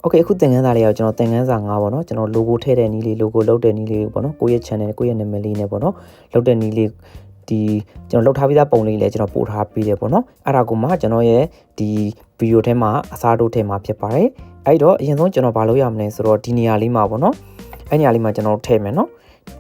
Okay အခုသင်ခန်းစာလေးရောကျွန်တော်သင်ခန်းစာ9ပေါ့နော်ကျွန်တော် logo ထည့်တဲ့နည်းလေး logo လုပ်တဲ့နည်းလေးပေါ့နော်ကိုယ့်ရဲ့ channel ကိုယ့်ရဲ့နာမည်လေးနဲ့ပေါ့နော်လုပ်တဲ့နည်းလေးဒီကျွန်တော်လုပ်ထားပြီးသားပုံလေးလည်းကျွန်တော်ပို့ထားပေးတယ်ပေါ့နော်အဲ့ဒါကိုမှကျွန်တော်ရဲ့ဒီဗီဒီယိုထဲမှာအစားထိုးထည့်မှာဖြစ်ပါတယ်အဲ့တော့အရင်ဆုံးကျွန်တော်ဘာလုပ်ရမလဲဆိုတော့ဒီနေရာလေးမှာပေါ့နော်အဲ့နေရာလေးမှာကျွန်တော်ထည့်မယ်နော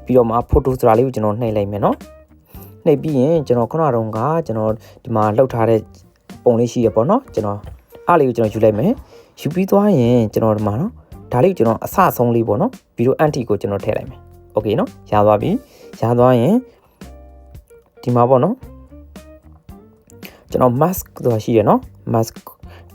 ်ပြီးတော့မှ photo ဆိုတာလေးကိုကျွန်တော်နှိပ်လိုက်မယ်နော်နှိပ်ပြီးရင်ကျွန်တော်ခုနကတော့ကျွန်တော်ဒီမှာလှုပ်ထားတဲ့ပုံလေးရှိရပေါ့နော်ကျွန်တော်အားလေးကိုကျွန်တော်ယူလိုက်မယ်ယူပြီးသွားရင်ကျွန်တော်ဒီမှာနော်ဒါလေးကိုကျွန်တော်အစဆုံးလေးပေါ့နော်ဗီဒီယိုအန်တီကိုကျွန်တော်ထည့်လိုက်မယ်โอเคနော်ရသွားပြီရသွားရင်ဒီမှာပေါ့နော်ကျွန်တော် mask ဆိုတာရှိရနော် mask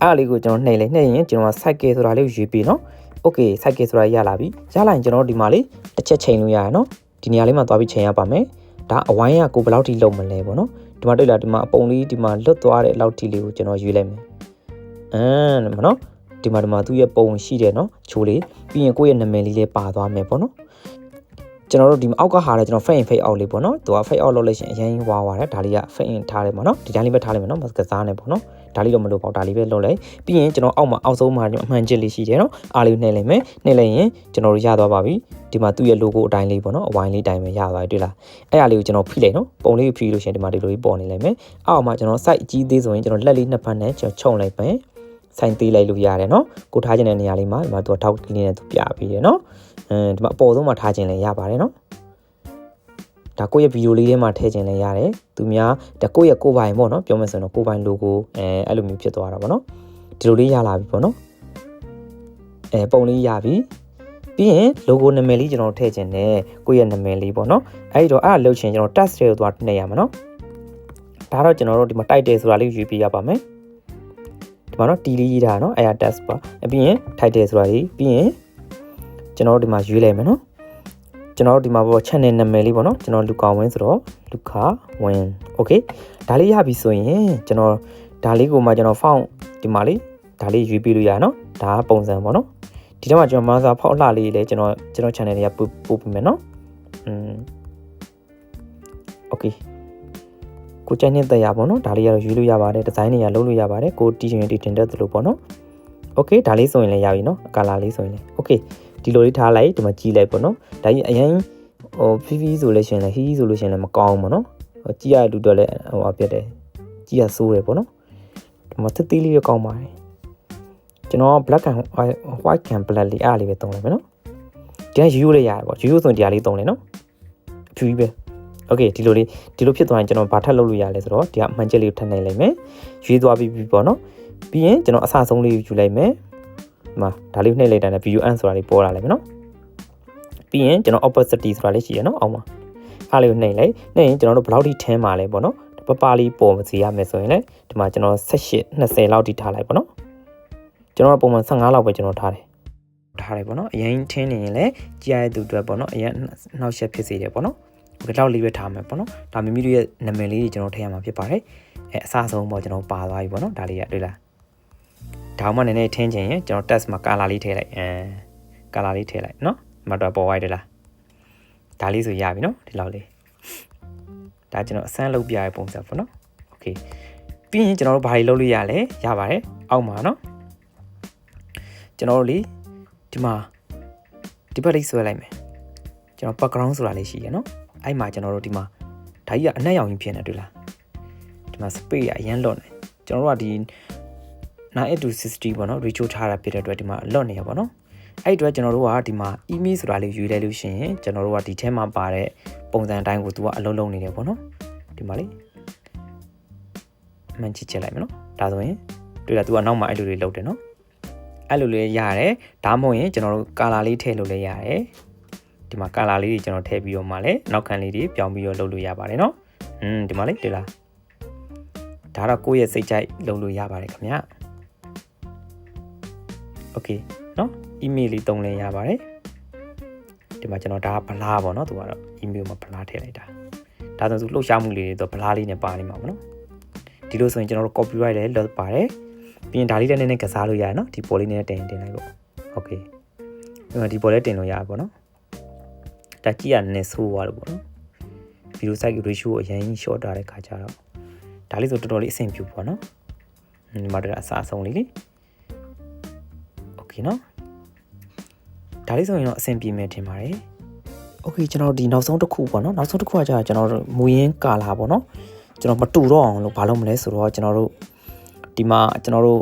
အားလေးကိုကျွန်တော်နှိပ်လိုက်နှိပ်ရင်ကျွန်တော် cycle ဆိုတာလေးကိုရွေးပြီးနော်โอเค cycle ဆိုတာရလာပြီရလာရင်ကျွန်တော်ဒီမှာလေးတစ်ချက်ချိန်လို့ရရနော်ဒီနေရာလေးမှာသွားပြီးချိန်ရပါမယ်ဒါအဝိုင်းကကိုဘယ်လောက်ထိလုံမလဲပေါ့နော်ဒီမှာတွေ့လားဒီမှာအပုံလေးဒီမှာလွတ်သွားတဲ့လောက်ထိလေးကိုကျွန်တော်ရွေးလိုက်မယ်နော်ဒီမှာသူ့ရဲ့ပုံရှိတယ်နော်ချိုးလေးပြီးရင်ကိုယ့်ရဲ့နာမည်လေးလည်းပါသွားမယ်ပေါ့နော်ကျွန်တော်တို့ဒီအောက်ကဟာလည်းကျွန်တော် fade in fade out လေးပေါ့နော်သူက fade out လုပ်လိုက်ရှင်အရင်ဝါသွားတယ်ဒါလေးက fade in ထားတယ်ပေါ့နော်ဒီတိုင်းလေးပဲထားလိုက်မယ်နော်ကစားနေပေါ့နော်ဒါလေးတော့မလို့ပေါ့ဒါလေးပဲလုပ်လိုက်ပြီးရင်ကျွန်တော်အောက်ဆုံးမှာအမှန်ချစ်လေးရှိတယ်နော်အားလေးနှိပ်လိုက်မယ်နှိပ်လိုက်ရင်ကျွန်တော်တို့ရသွားပါပြီဒီမှာသူ့ရဲ့ logo အတိုင်းလေးပေါ့နော်အဝိုင်းလေးတိုင်းပဲရသွားပြီတွေ့လားအဲ့အားလေးကိုကျွန်တော်ဖိလိုက်နော်ပုံလေးကိုဖိလို့ရှင်ဒီမှာဒီလိုလေးပေါ်နေလိုက်မယ်အောက်မှာကျွန်တော် site အကြီးသေးဆိုရင်ကျွန်တော်လက်လေးနှစ်ဖက်နဲ့ကျွန်တော်ခြုံလိုက်မယ်ဆိုင်သေးလိုက်လို့ရတယ်နော်ကိုထားခြင်းတဲ့နေရာလေးမှာဒီမှာသူကထောက်ကလေးနဲ့သူပြပြီးတယ်နော်ဒီမှာအပေါ်ဆုံးမှာထားခြင်းလည်းရပါတယ်နော်ဒါကိုယ့်ရဲ့ဗီဒီယိုလေးထဲမှာထည့်ခြင်းလည်းရတယ်သူများဒါကိုယ့်ရဲ့ကိုယ်ပိုင်ပေါ့နော်ပြောမယ်ဆိုရင်တော့ကိုယ်ပိုင် logo အဲ့လိုမျိုးဖြစ်သွားတာပေါ့နော်ဒီလိုလေးရလာပြီပေါ့နော်ပုံလေးရပြီပြီးရင် logo နာမည်လေးကျွန်တော်ထည့်ခြင်းနဲ့ကိုယ့်ရဲ့နာမည်လေးပေါ့နော်အဲ့တော့အဲ့ဒါလုပ်ချင်ကျွန်တော် text တွေကိုသွားနှိပ်ရမှာနော်ဒါတော့ကျွန်တော်တို့ဒီမှာ title ဆိုတာလေးရွေးပြရပါမယ်ဒီမှာနော်တီလေးရေးတာနော်အဲ့ဒါ text ပါပြီးရင် title ဆိုတာကြီးပြီးရင်ကျွန်တော်တို့ဒီမှာရွေးလိုက်မယ်နော်ကျွန်တော်တို့ဒီမှာပေါ့ channel နာမည်လေးပေါ့နော်ကျွန်တော်လူကာဝင်းဆိုတော့လူခါဝင်း okay ဒါလေးရပြီဆိုရင်ကျွန်တော်ဒါလေးကိုမှကျွန်တော် font ဒီမှာလေးဒါလေးရွေးပြလို့ရနော်ဒါပုံစံပေါ့နော်ဒီထဲမှာကျွန်တော်မာစာဖောက်လှလေးလည်းကျွန်တော် channel တွေကပို့ပြမယ်နော်okayကိုကြိုက်နေတဲ့ရပါတော့ဒါလေးကတော့ရွေးလို့ရပါတယ်ဒီဇိုင်းတွေကလုပ်လို့ရပါတယ်ကိုတီရှင်တီတင်တဲ့လို့ပေါ့နော်โอเคဒါလေးဆိုရင်လည်းရပြီနော်အကာလာလေးဆိုရင်လည်းโอเคဒီလိုလေးထားလိုက်ဒီမှာကြီးလိုက်ပေါ့နော်ဒါကြီးအရင်ဖီဖီဆိုလို့ရှင်လည်းဟီးဆိုလို့ရှင်လည်းမကောင်းဘူးပေါ့နော်ကြီးရလူတော့လည်းပြတ်တယ်ကြီးရဆိုးတယ်ပေါ့နော်ဒီမှာသစ်သီးလေးရကောင်းပါတယ်ကျွန်တော် black and white and black လေးအားလေးပဲသုံးလိုက်မယ်နော်ဒီကရိုးလေးရတယ်ပေါ့ရိုးဆိုရင်ဒီဟာလေးသုံးလိုက်နော်အဖြူကြီးပဲโอเคဒီလိုဖြစ်သွားရင်ကျွန်တော်ဘာထပ်လုပ်လို့ရလဲဆိုတော့ဒီကအမှန်ချက်လေးကိုထပ်နိုင်လိုက်မယ်ရွေးသွားပြီးပေါ့နော်ပြီးရင်ကျွန်တော်အစဆုံးလေးယူလိုက်မယ်ဒီမှာဒါလေးနှိပ်လိုက်တာနဲ့ view and ဆိုတာလေးပေါ်လာလိုက်မယ်နော်ပြီးရင်ကျွန်တော် opacity ဆိုတာလေးရှိရနော်အောက်မှာအားလေးကိုနှိပ်လိုက်နှိပ်ရင်ကျွန်တော်တို့ဘယ်လောက်ထိထင်းပါလဲပေါ့နော်ပပလေးပေါ်မစီရမယ်ဆိုရင်လည်းဒီမှာကျွန်တော်18 20လောက်ထိထားလိုက်ပေါ့နော်ကျွန်တော်ပုံမှန်15လောက်ပဲကျွန်တော်ထားတယ်ပေါ့နော်အရင်ထင်းနေရင်လည်းကြည့်ရတဲ့သူတွေပေါ့နော်အရင်နှောက်ယှက်ဖြစ်စေတယ်ပေါ့နော်ဒီလောက်လေးပဲထားမယ်ပေါ့နော်ဒါမိမိတို့ရဲ့နာမည်လေးကျွန်တော်ထည့်ရမှာဖြစ်ပါတယ်အစဆုံးပေါ့ကျွန်တော်ပါသွားပြီပေါ့နော်ဒါလေးရတွေ့လားဒါမှနည်းနည်းထင်းချင်ရင်ကျွန်တော် text မှာ color လေးထည့်လိုက်color လေးထည့်လိုက်နော်မတော်ပေါ်သွားတယ်လားဒါလေးဆိုရပြီနော်ဒီလောက်လေးဒါကျွန်တော်အစမ်းလုပ်ပြရတဲ့ပုံစံပေါ့နော်โอเคပြီးရင်ကျွန်တော်တို့ဘာတွေလုပ်လို့ရလဲရပါတယ်အောက်မှာနော်ကျွန်တော်တို့လေဒီမှာဒီဘက်လေးဆွဲလိုက်မယ်ကျွန်တော် background ဆိုတာလေးရှိရနော်အဲ့မှာကျွန်တော်တို့ဒီမှာဒါကြီးကအနက်ရောင်ကြီးဖြစ်နေတွေ့လားဒီမှာ space ကအရင်လွတ်နေကျွန်တော်တို့ကဒီ 9:60 ပေါ့နော် ratio ထားတာဖြစ်တဲ့အတွက်ဒီမှာလွတ်နေရပါတော့အဲ့အတွက်ကျွန်တော်တို့ကဒီမှာ image ဆိုတာလေးယူလိုက်လို့ရှိရင်ကျွန်တော်တို့ကဒီထဲမှာပါတဲ့ပုံစံအတိုင်းကိုသူကအလုံးလုံးနေတယ်ပေါ့နော်ဒီမှာလေမှန်ချစ်ချက်လိုက်မယ်နော်ဒါဆိုရင်တွေ့လားသူကနောက်မှာအဲ့လိုလေးလုပ်တယ်နော်အဲ့လိုလေးရတယ်ဒါမှမဟုတ်ရင်ကျွန်တော်တို့ color လေးထည့်လို့လည်းရတယ်ဒီမှာ color လေးတွေကျွန်တော်ထည့်ပြီးတော့မှလည်းနောက်ခံလေးတွေပြောင်းပြီးတော့လုပ်လို့ရပါတယ်နော်ဒီမှာလေတွေ့လားဒါတော့ကိုယ့်ရဲ့စိတ်ကြိုက်လုပ်လို့ရပါတယ်ခင်ဗျโอเคနော် email လေးသုံးလဲရပါတယ်ဒီမှာကျွန်တော်ဒါဗလားပေါ့နော်သူကတော့ email မှာဗလားထည့်လိုက်တာဒါဆိုသူလှုပ်ရှားမှုလေးတွေတော့ဗလားလေးနဲ့ပါနေမှာပေါ့နော်ဒီလိုဆိုရင်ကျွန်တော်တို့ copyright လည်းလုပ်ပါတယ်ပြီးရင်ဒါလေးလည်းနည်းနည်းကစားလို့ရတယ်နော်ဒီပေါ်လေးနဲ့တင်လိုက်ပေါ့โอเคဒီပေါ်လေးတင်လို့ရတယ်ပေါ့နော်ဒါကြည့်ရနည်းဆိုးသွားလို့ပေါ့နော်ဗီဒီယို size ratio အရင် short တာတဲ့ခါကျတော့ဒါလေးဆိုတော်တော်လေးအဆင်ပြေပေါ့နော်ဒီမှာတော့အစားအဆုံးလေးโอเคနော် ဒါလေးဆိုရင်တော့အဆင်ပြေမယ်ထင်ပါတယ်โอเคကျွန်တော်ဒီနောက်ဆုံးတစ်ခုပေါ့နော်နောက်ဆုံးတစ်ခုကကြာကျွန်တော်တို့မူရင်းကာလာပေါ့နော်ကျွန်တော်မတူတော့အောင်လို့ဘာလုပ်မလဲဆိုတော့ကျွန်တော်တို့ဒီမှာကျွန်တော်တို့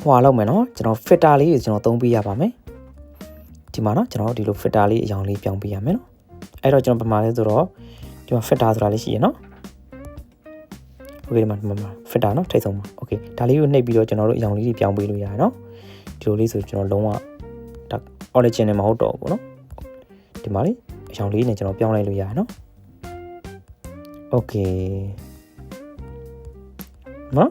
ဟွာလောက်မယ်နော်ကျွန်တော် filter လေးကိုကျွန်တော်သုံးပေးရပါမယ်ဒီမှာနော်ကျွန်တော်ဒီလို filter လေးအရောင်လေးပြောင်းပေးရမယ်နော်အဲ့တော့ကျွန်တော်ပမာလဲဆိုတော့ဒီမှာ filter ဆိုတာလေးရှိရနော်โอเคဒီမှာ filter နော်ထိတ်ဆုံးပါโอเคဒါလေးကိုနှိပ်ပြီးတော့ကျွန်တော်တို့အရောင်လေးတွေပြောင်းပေးလို့ရတယ်နော်ဒီလိုလေးဆိုကျွန်တော်လုံးဝဒါ origin နဲ့မဟုတ်တော့ဘူးနော်ဒီမှာလေးအရောင်လေးနဲ့ကျွန်တော်ပြောင်းလိုက်လို့ရတယ်နော်โอเคနော်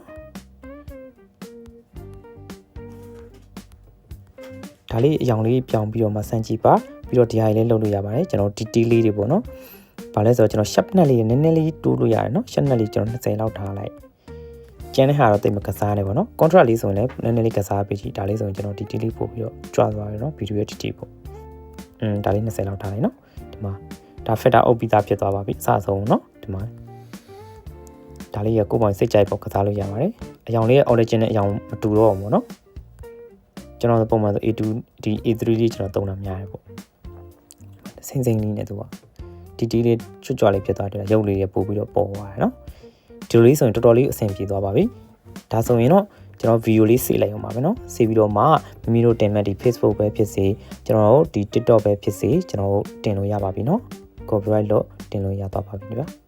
ဒါလေးအရောင်လေးပြောင်းပြီးတော့မှစမ်းကြည့်ပါပြီးတော့ဒီဟာလေးလုပ်လို့ရပါတယ်ကျွန်တော် detail လေးတွေပေါ့နော်ဘာလဲဆိုတော့ကျွန်တော် sharpness လေးနည်းနည်းလေးတိုးလို့ရတယ်နော် sharpness လေးကျွန်တော်20လောက်ထားလိုက်ကျန်တဲ့ဟာတော့တိတ်မကစားနဲ့ပေါ့နော် contrast လေးဆိုရင်လည်းနည်းနည်းလေးကစားပေးကြည့်ဒါလေးဆိုရင်ကျွန်တော် detail လေးပို့ပြီးတော့ကြွားသွားရနော်ဗီဒီယိုရဲ့ detail ပေါ့ဒါလေး20လောက်ထားလိုက်နော်ဒီမှာဒါ filter အုပ်ပြီးသားဖြစ်သွားပါပြီအစဆုံးနော်ဒီမှာဒါလေးရကိုယ်ပိုင်စိတ်ကြိုက်ပေါ့ကစားလို့ရပါတယ်အရောင်လေးရဲ့ origin နဲ့အရောင်မတူတော့ဘူးပေါ့နော်ကျွန်တော်ပုံမှန်ဆို A2 ဒီ A3 လေးကျွန်တော်သုံးတာများတယ်ပေါ့စိမ့်စိမ့်လေးနဲ့သူကဒီတီးလေးချွတ်ကြွလေးဖြစ်သွားတယ်ရုပ်လေးတွေပို့ပြီးတော့ပေါ်သွားတယ်နော်ဒီလိုလေးဆိုရင်တော်တော်လေးအဆင်ပြေသွားပါပြီဒါဆိုရင်တော့ကျွန်တော်ဗီဒီယိုလေးစေလိုက်အောင်ပါပဲနော်စေပြီးတော့မှမိမိတို့တင်မဲ့ဒီ Facebook ပဲဖြစ်စေကျွန်တော်တို့ဒီ TikTok ပဲဖြစ်စေကျွန်တော်တို့တင်လို့ရပါပြီနော် copyright လို့တင်လို့ရသွားပါပြီဒီပါ